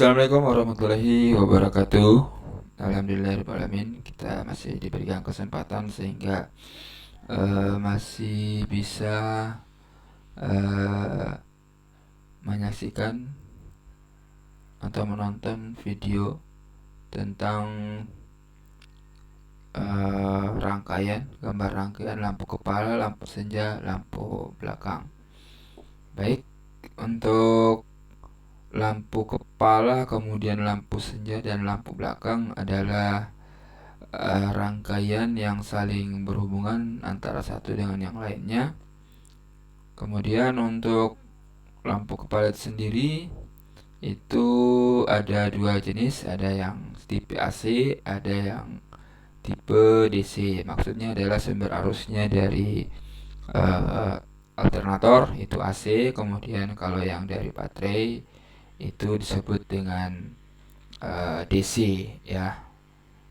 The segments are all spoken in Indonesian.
Assalamualaikum warahmatullahi wabarakatuh. Alhamdulillahirrahmanirrahim. Kita masih diberikan kesempatan sehingga masih bisa eh, menyaksikan atau menonton video tentang gambar rangkaian lampu kepala, lampu senja, lampu belakang. Baik, untuk lampu kepala, kemudian lampu senja dan lampu belakang adalah rangkaian yang saling berhubungan antara satu dengan yang lainnya. Kemudian untuk lampu kepala itu sendiri itu ada dua jenis, ada yang tipe AC, ada yang tipe DC. Maksudnya adalah sumber arusnya dari alternator itu AC, kemudian kalau yang dari baterai itu disebut dengan DC ya.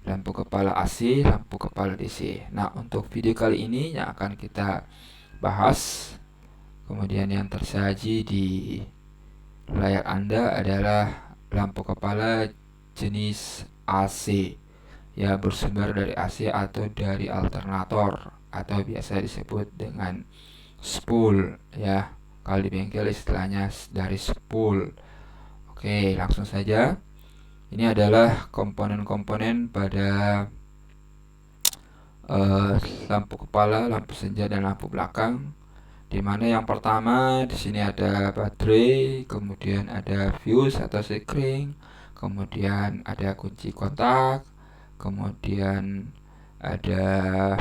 Lampu kepala AC, lampu kepala DC. Nah, untuk video kali ini yang akan kita bahas, kemudian yang tersaji di layar Anda adalah lampu kepala jenis AC ya, bersumber dari AC atau dari alternator atau biasa disebut dengan spool ya. Kalau di bengkel istilahnya dari spool. Oke, langsung saja. Ini adalah komponen-komponen pada lampu kepala, lampu senja dan lampu belakang. Di mana yang pertama di sini ada baterai, kemudian ada fuse atau sekring, kemudian ada kunci kontak, kemudian ada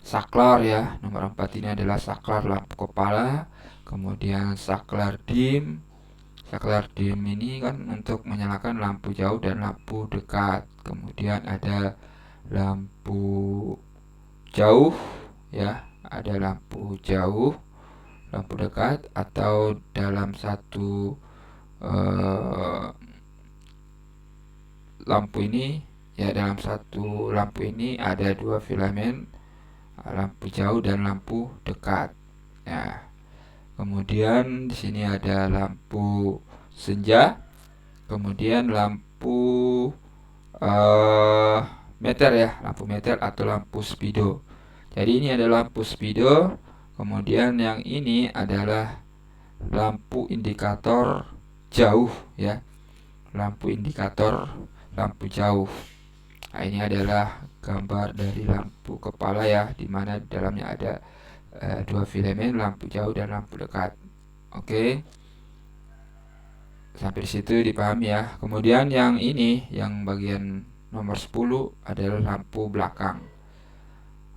saklar ya. Nomor 4 ini adalah saklar lampu kepala, kemudian saklar dim. Saklar dim ini kan untuk menyalakan lampu jauh dan lampu dekat. Kemudian ada lampu jauh ya, ada lampu jauh, lampu dekat, atau dalam satu lampu ini ya, dalam satu lampu ini ada dua filamen, lampu jauh dan lampu dekat ya. Kemudian di sini ada lampu senja, kemudian lampu meter ya, lampu meter atau lampu speedo. Jadi ini adalah lampu speedo. Kemudian yang ini adalah lampu indikator jauh ya, lampu indikator lampu jauh. Nah, ini adalah gambar dari lampu kepala ya, dimana di dalamnya ada dua filamen, lampu jauh dan lampu dekat. Oke, sampai di situ dipahami ya. Kemudian yang ini, yang bagian nomor 10 adalah lampu belakang.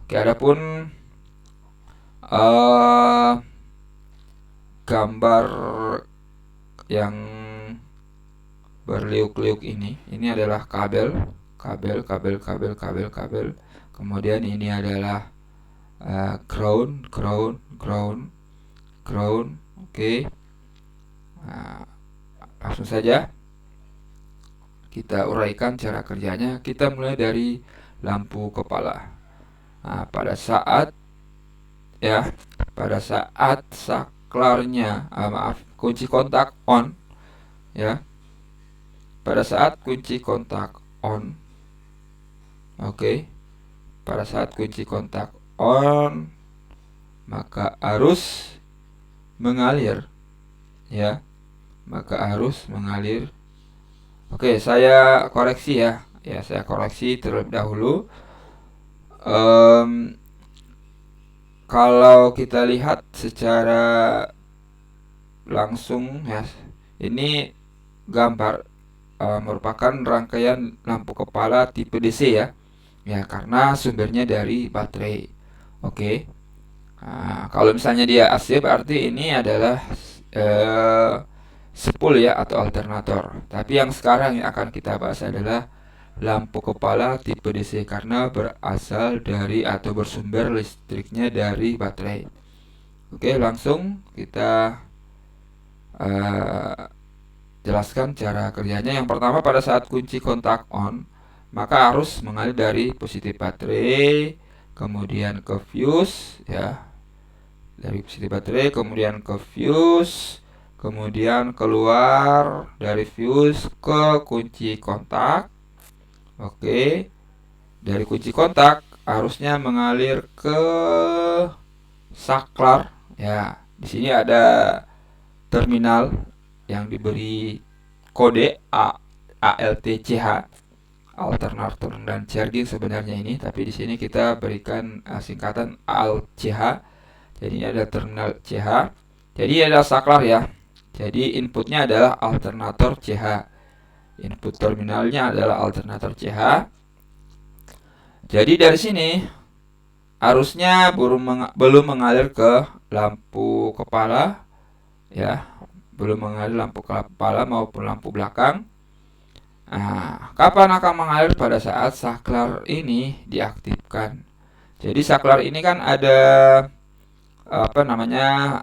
Oke, adapun gambar yang berliuk-liuk ini adalah kabel. Kemudian ini adalah ground. Oke. Nah, langsung saja kita uraikan cara kerjanya. Kita mulai dari lampu kepala. Nah, pada saat saklarnya, kunci kontak on ya. Pada saat kunci kontak on, oke. Pada saat kunci kontak on, maka arus mengalir ya, Oke, saya koreksi ya. Saya koreksi terlebih dahulu. Kalau kita lihat secara langsung ya, ini gambar merupakan rangkaian lampu kepala tipe DC ya. Ya, karena sumbernya dari baterai. Oke. Nah, kalau misalnya dia AC berarti ini adalah spool ya atau alternator. Tapi yang sekarang yang akan kita bahas adalah lampu kepala tipe DC karena berasal dari atau bersumber listriknya dari baterai. Oke, langsung kita jelaskan cara kerjanya. Yang pertama, pada saat kunci kontak on, maka arus mengalir dari positif baterai, kemudian ke fuse ya, dari positif baterai kemudian ke fuse, kemudian keluar dari fuse ke kunci kontak. Oke, dari kunci kontak harusnya mengalir ke saklar. Ya, di sini ada terminal yang diberi kode ALTCH, alternator dan charging sebenarnya ini, tapi di sini kita berikan singkatan ALCH. Jadi ini ada terminal CH. Jadi ada saklar ya. Jadi inputnya adalah alternator CH. Input terminalnya adalah alternator CH. Jadi dari sini arusnya belum mengalir ke lampu kepala ya, belum mengalir lampu kepala maupun lampu belakang. Nah, kapan akan mengalir? Pada saat saklar ini diaktifkan. Jadi saklar ini kan ada apa namanya,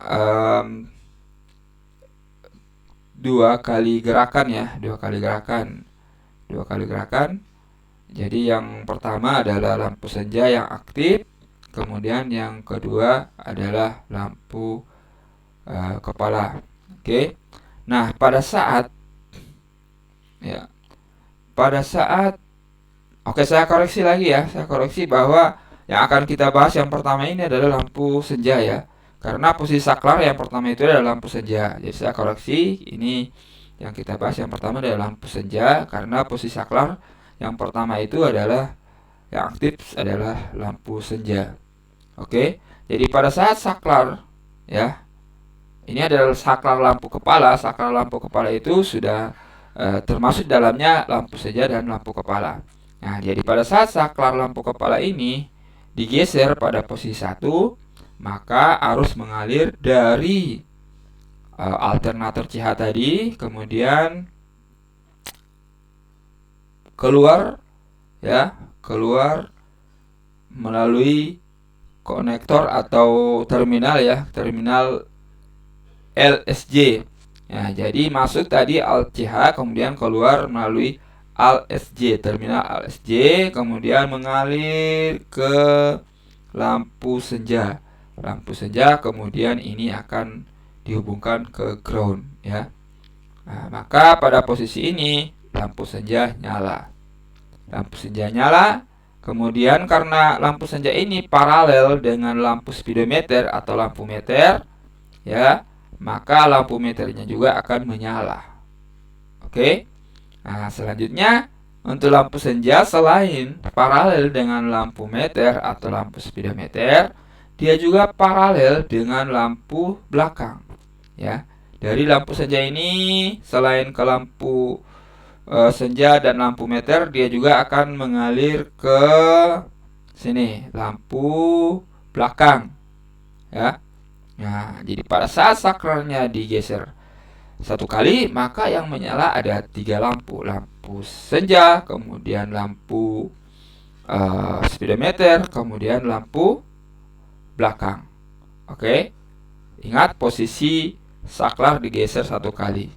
dua kali gerakan ya, dua kali gerakan. Jadi yang pertama adalah lampu senja yang aktif, kemudian yang kedua adalah lampu kepala. Oke. Nah, pada saat oke, saya koreksi lagi ya. Saya koreksi bahwa yang akan kita bahas yang pertama ini adalah lampu senja ya. Karena posisi saklar yang pertama itu adalah lampu senja. Jadi saya koreksi, ini yang kita bahas yang pertama adalah lampu senja, karena posisi saklar yang pertama itu adalah yang aktif adalah lampu senja. Oke. Jadi pada saat saklar ya, ini adalah saklar lampu kepala. Saklar lampu kepala itu sudah termasuk dalamnya lampu senja dan lampu kepala. Nah, jadi pada saat saklar lampu kepala ini digeser pada posisi 1, maka arus mengalir dari alternator CH tadi, kemudian keluar melalui konektor atau terminal ya, terminal LSJ. Nah, jadi masuk tadi ALCH, kemudian keluar melalui ALSJ, terminal ALSJ, kemudian mengalir ke lampu senja. Kemudian ini akan dihubungkan ke ground ya. Nah, maka pada posisi ini lampu senja nyala. Kemudian karena lampu senja ini paralel dengan lampu speedometer atau lampu meter ya, maka lampu meternya juga akan menyala. Oke. Nah, selanjutnya untuk lampu senja, selain paralel dengan lampu meter atau lampu speedometer, dia juga paralel dengan lampu belakang ya. Dari lampu senja ini, selain ke lampu senja dan lampu meter, dia juga akan mengalir ke sini, lampu belakang ya. Nah, jadi pada saat saklarnya digeser 1 kali, maka yang menyala ada 3 lampu. Lampu senja, kemudian lampu speedometer, kemudian lampu belakang. Oke. Ingat, posisi saklar digeser 1 kali.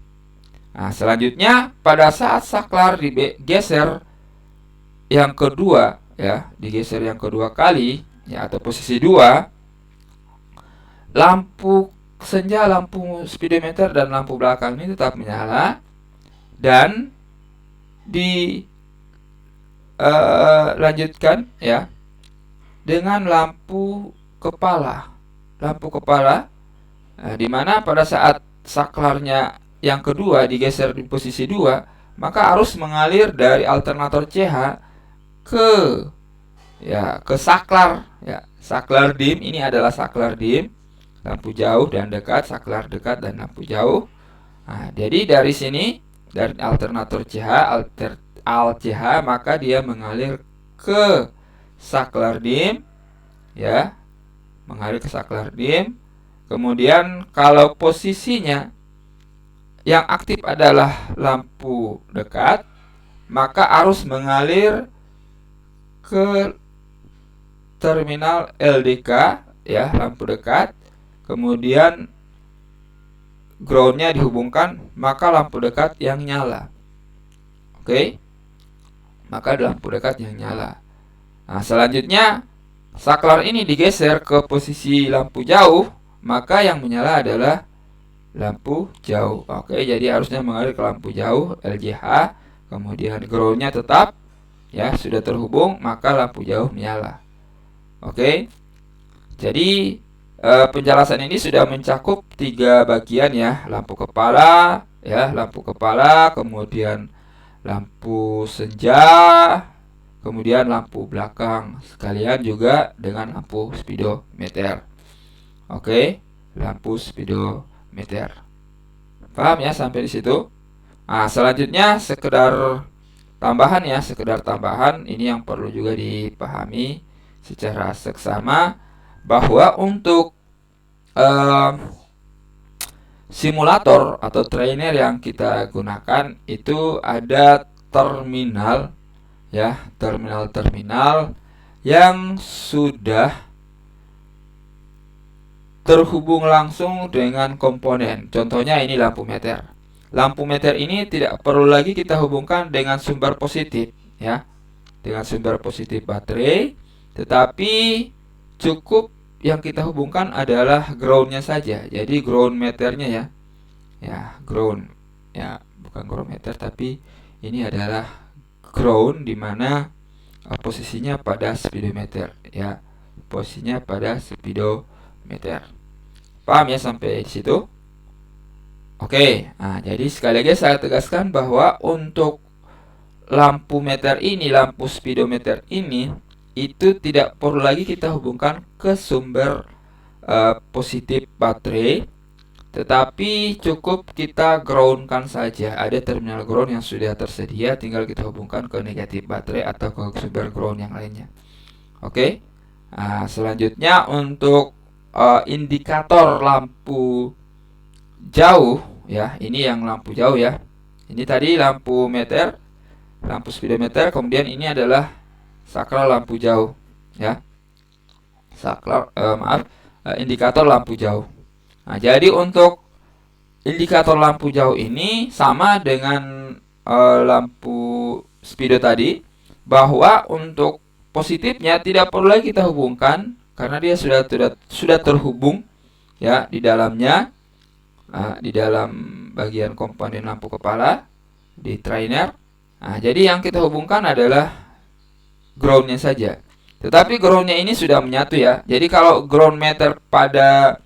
Nah, selanjutnya pada saat saklar digeser yang kedua ya, digeser yang kedua kali ya, atau posisi 2, lampu senja, lampu speedometer dan lampu belakang ini tetap menyala, dan dilanjutkan ya dengan lampu kepala. Di mana pada saat saklarnya yang kedua digeser di posisi 2, maka arus mengalir dari alternator CH ke saklar ya. Saklar dim, ini adalah saklar dim, lampu jauh dan dekat, saklar dekat dan lampu jauh. Nah, jadi dari sini, dari alternator CH, ALCH, maka dia mengalir ke saklar dim ya, mengalir ke saklar dim. Kemudian kalau posisinya yang aktif adalah lampu dekat, maka arus mengalir ke terminal LDK ya, lampu dekat. Kemudian groundnya dihubungkan, maka lampu dekat yang nyala. Oke. Maka lampu dekat yang nyala. Nah, selanjutnya saklar ini digeser ke posisi lampu jauh, maka yang menyala adalah lampu jauh. Oke, jadi harusnya mengalir ke lampu jauh LJH, kemudian groundnya tetap ya sudah terhubung, maka lampu jauh menyala. Oke, jadi penjelasan ini sudah mencakup 3 bagian ya, lampu kepala ya, lampu kepala, kemudian lampu senja, kemudian lampu belakang, sekalian juga dengan lampu speedometer. Oke, lampu speedometer. Paham ya sampai di situ? Nah, selanjutnya sekedar tambahan ya, sekedar tambahan ini yang perlu juga dipahami secara seksama, bahwa untuk simulator atau trainer yang kita gunakan itu ada terminal ya, terminal yang sudah terhubung langsung dengan komponen. Contohnya ini lampu meter. Lampu meter ini tidak perlu lagi kita hubungkan dengan sumber positif ya, dengan sumber positif baterai, tetapi cukup yang kita hubungkan adalah groundnya saja. Jadi ground meternya ya ground ya, bukan ground meter, tapi ini adalah ground di mana posisinya pada speedometer ya, posisinya pada speedometer. Paham ya sampai di situ? Oke, nah jadi sekali lagi saya tegaskan bahwa untuk lampu meter ini, lampu speedometer ini, itu tidak perlu lagi kita hubungkan ke sumber positif baterai, tetapi cukup kita groundkan saja. Ada terminal ground yang sudah tersedia, tinggal kita hubungkan ke negatif baterai atau ke sumber ground yang lainnya. Oke, nah, selanjutnya untuk indikator lampu jauh ya, ini yang lampu jauh ya. Ini tadi lampu meter, lampu speedometer, kemudian ini adalah saklar lampu jauh ya, saklar indikator lampu jauh. Nah, jadi untuk indikator lampu jauh ini sama dengan lampu speedo tadi, bahwa untuk positifnya tidak perlu lagi kita hubungkan karena dia sudah terhubung ya di dalamnya, di dalam bagian komponen lampu kepala di trainer. Nah, jadi yang kita hubungkan adalah groundnya saja. Tetapi groundnya ini sudah menyatu ya. Jadi kalau ground meter pada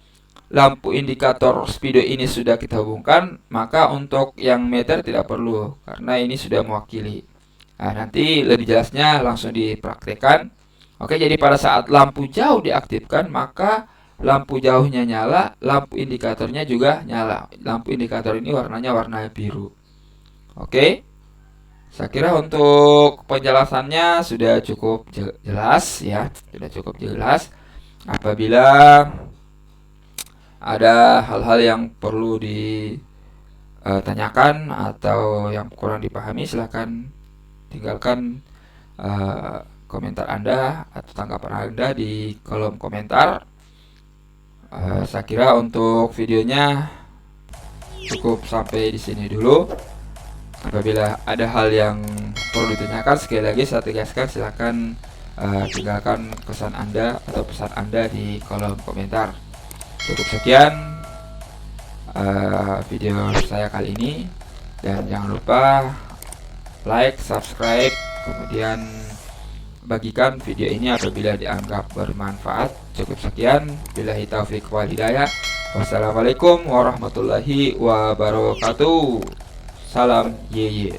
lampu indikator speedo ini sudah kita hubungkan, maka untuk yang meter tidak perlu karena ini sudah mewakili. Nah, nanti lebih jelasnya langsung dipraktekkan. Oke, jadi pada saat lampu jauh diaktifkan, maka lampu jauhnya nyala, lampu indikatornya juga nyala. Lampu indikator ini warnanya warna biru. Oke, saya kira untuk penjelasannya sudah cukup jelas ya, sudah cukup jelas. Apabila ada hal-hal yang perlu ditanyakan atau yang kurang dipahami, silahkan tinggalkan komentar Anda atau tanggapan Anda di kolom komentar. Saya kira untuk videonya cukup sampai di sini dulu. Apabila ada hal yang perlu ditanyakan, sekali lagi saya tegaskan, silahkan tinggalkan pesan Anda atau pesan Anda di kolom komentar. Cukup sekian video saya kali ini, dan jangan lupa like, subscribe, kemudian bagikan video ini apabila dianggap bermanfaat. Cukup sekian, billahi taufik wal hidayah. Wassalamualaikum warahmatullahi wabarakatuh. Salam ye.